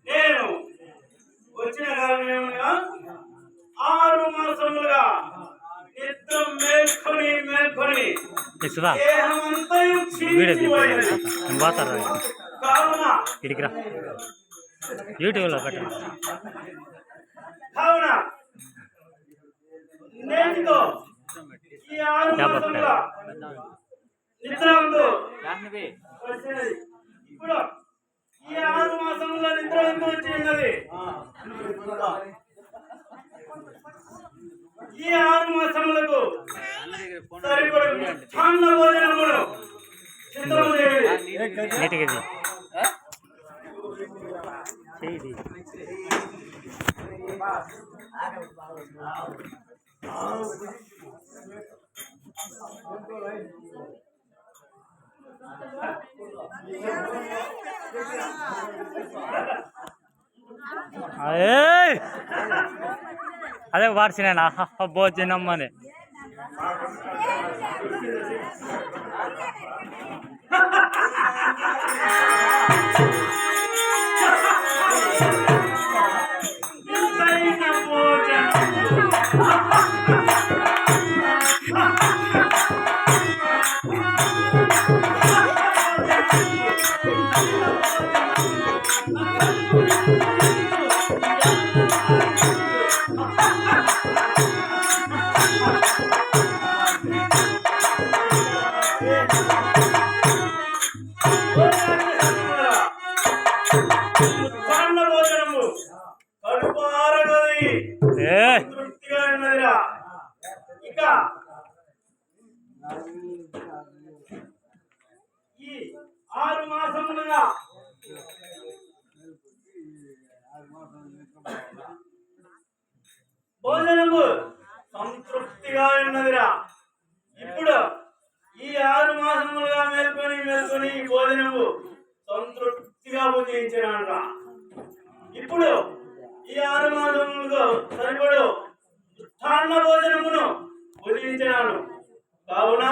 నేను వచ్చిన కారణంగా 6 మాసములుగా నిద్ర మేల్కొని దేహమంతయు క్షీణించిపోయినది. కావున యూట్యూబ్లో కావున నేనుతో ఈ 6 మాసములుగా నిద్ర ఉందో ఇప్పుడు ఈ 6 మాసంలో నిద్ర ఎందుకు వచ్చింది? ఈ 6 మాసములకు సరిపడు అన్న భోజనములు సిద్ధం చేయండి. అదే వాడ్చినా భోజనమ్మని ఈ 6 మాసములుగా భోజనము సంతృప్తిగా ఉన్నదిరా. ఇప్పుడు ఈ 6 మాసములుగా మేల్కొని భోజనము సంతృప్తిగా భుజించినానురా. ఇప్పుడు ఈ 6 మాసములుగా సరిపడు అన్న భోజనమును భుజించినాను. కావున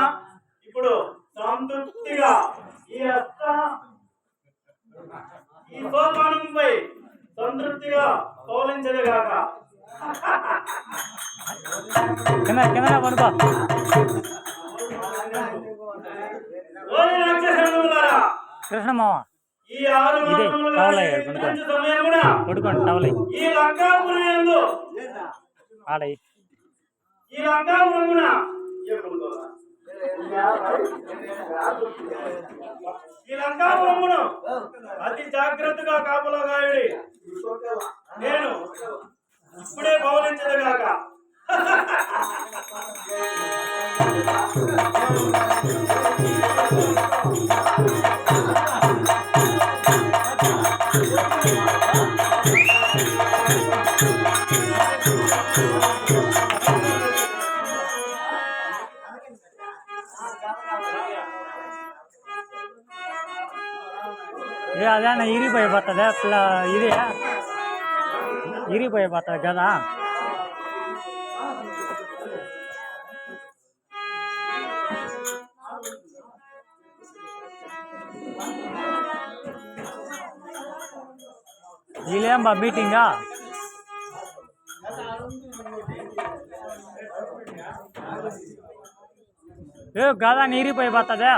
ఇప్పుడు సంతృప్తిగా ఈ సోపానంపై సంతృప్తిగా పౌలించలేగాక. కృష్ణమావ ఈ 6 మాసములుగా ఈ లంకాపురి యందు ఈ లంకాపురమున అతి జాగ్రత్తగా కాపలాగాయుడి. నేను ఇప్పుడే పౌలించదుగాక. అదేనా ఇరిగిపోయిపోతుంది అట్లా ఇది ఇరిగిపోయిపోతుంది కదా. వీళ్ళేం బా మీటింగా గదా నీరిపోయిపోతుందా.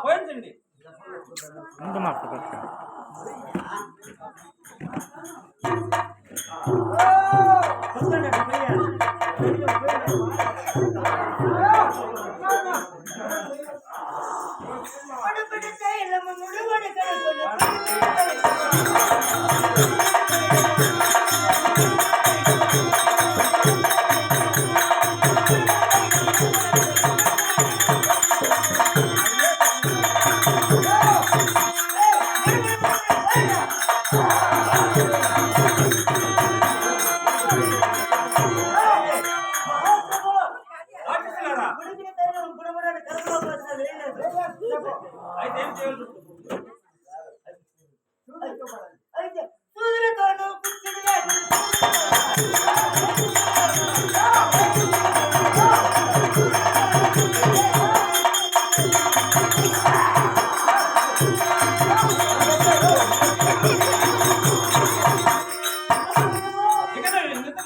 పోయించండి ముందు మాకు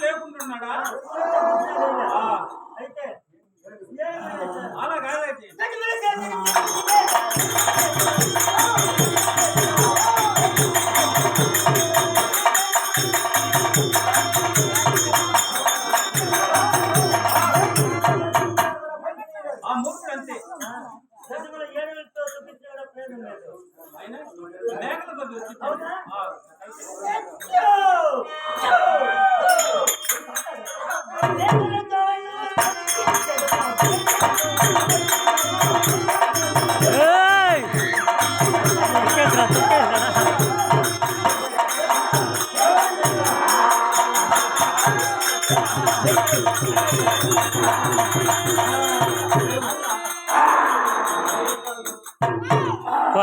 లేకుంటున్నాడా అలా కాదైతే ఆ మూర్ఖుడు అంతే మేకలతో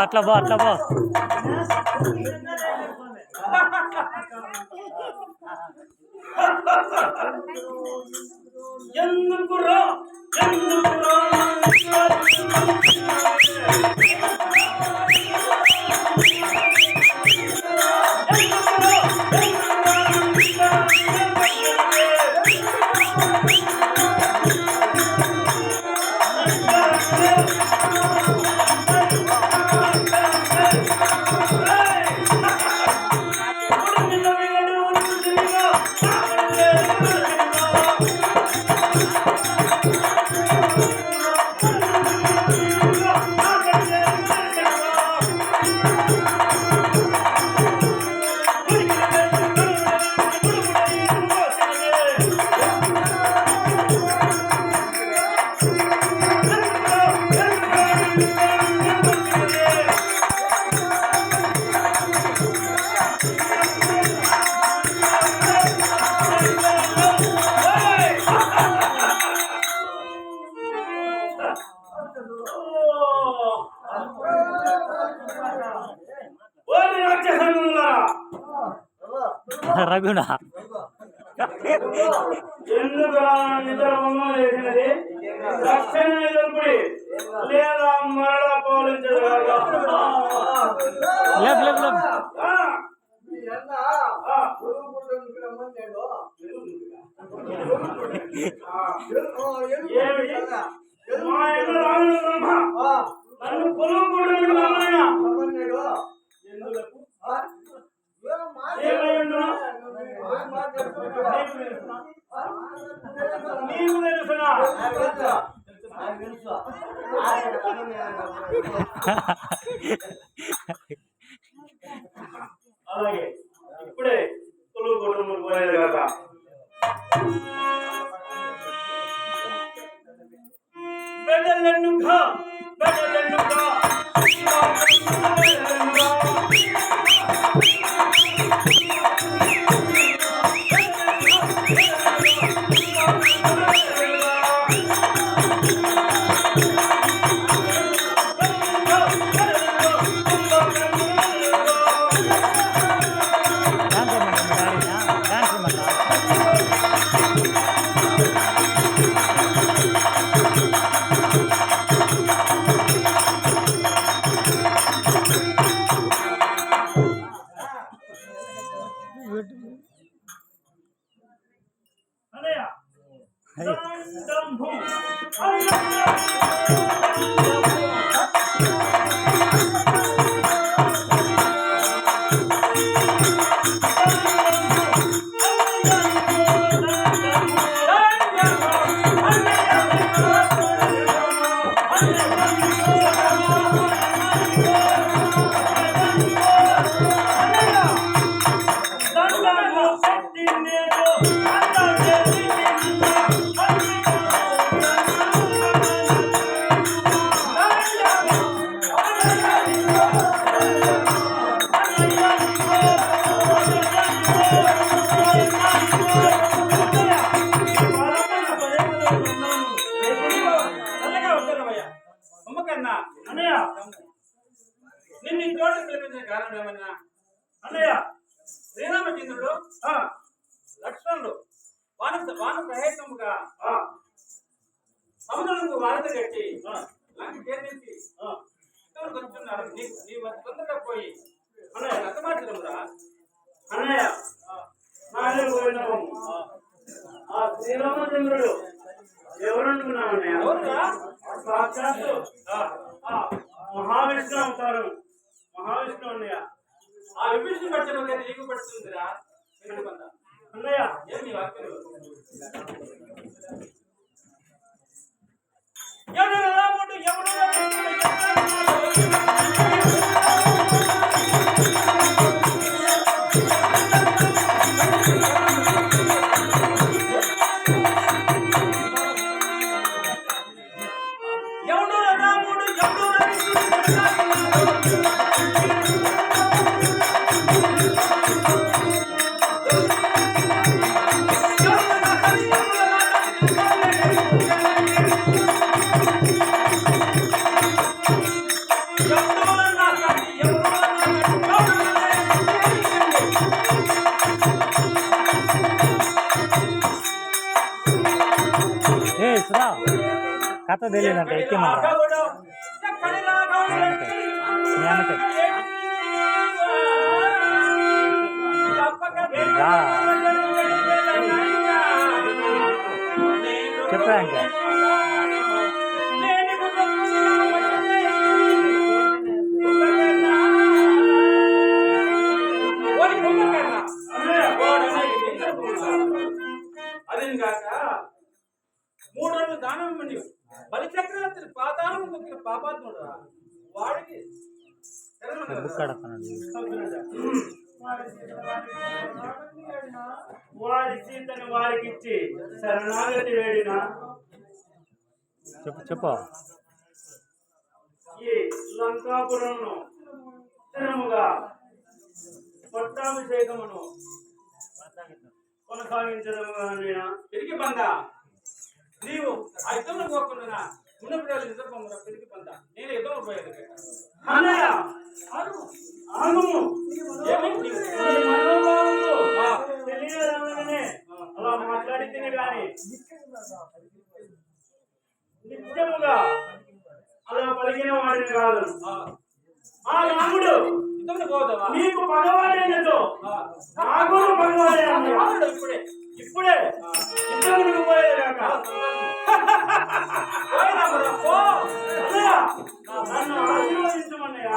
అట్లా పో అట్లా పో. ఎందుకురా ఎందుకురా రఘునా ఎందుకు నిద్ర బొమ్మ వేసినది తక్షణమే తెలుపుడి లేదా మరలా పాలించగలగా లేపు లేపు లేపు నన్ను పొలం కూడా నీకు తెలుసునా అలాగే ఇప్పుడే పొలం కుటుంబం పోయేది కదా బెడలెన్నుగా బెడలెన్నుగా నిన్ను చోటు పిలిపించిన కారణం ఏమన్నా అన్నయ్య శ్రీరామచంద్రుడు లక్ష్మణుడు వాన సహేతముగా సముద్రంకు వారధి కట్టి లంక చేరించి వచ్చున్నారు. నీ తొందరగా పోయి అన్నయ్య రథమార్చడంరా అన్నయ్య ఆ శ్రీరామచంద్రుడు ఎవరనుకున్నావు అన్నయ్య? ఎవరురా? సాక్షాత్తు మహావిష్ణు అవతారం మహావిష్ణు అన్నయ్య. ఆ విభీషణ పట్టణం అయితే నీకు పడుతుందిరా అన్నయ్య. ఏమి వాక్యం ఎవడు రాముడు ఎవడు కథ తెలియదంట ఎక్కిమంట చెప్పా ఇంకా అది కాక 3 రోజులు దానం ఇవ్వండి. బలిచక్రవర్తి పాతాళం తొక్కిన పాపాత్ముడు వాడికి వారి సీతను వారికి ఇచ్చి శరణాగతి వేడిన చెప్పు ఈ లంకాపురంను స్థిరముగా పట్టాభిషేకమును కొనసాగించడం తిరిగి పందా నీవు ఆ యుద్ధంలో పోకుండా ఉన్నప్పుడు నిద్రపోకుండా తిరిగి పందా నేను యుద్ధంలో పోయాను తెలియదనే అలా మాట్లాడితేనే కానీ నిత్యముగా అలా పలికిన వాడిని కాదు. ఆ, ఆ రాముడు యుద్ధంలో పోదావా నీకు పగవాడేనో నాకు పగవాడే అన్నయ్య. ఇప్పుడే ఇప్పుడే యుద్ధములకు పోయేది కాక పోయినామురా, పో. అన్నయ్య నన్ను ఆశీర్వదించమన్నయ్య.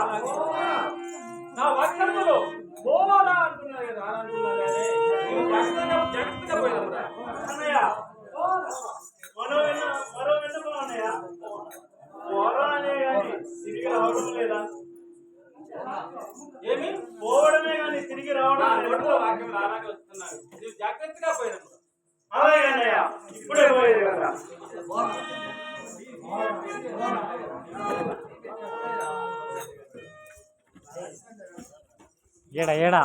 నా వచనములు పోవాలా అంటున్నారు కదా అలా అంటున్నారు కానీ నువ్వు జాగ్రత్తగా పోయినామురా. అన్నయ్య మరో విన్నపం అన్నయ్య. పోవడమే కానీ తిరిగి రావడం లేదా? ఏమి పోవడమే కానీ తిరిగి నా రావడం లేదా? నోట్లో వాక్యం అలాగే వస్తున్నాడు. నువ్వు జాగ్రత్తగా పోయినాము. అలాగే అన్నయ్య ఇప్పుడే పోయేది కదా. ఏడా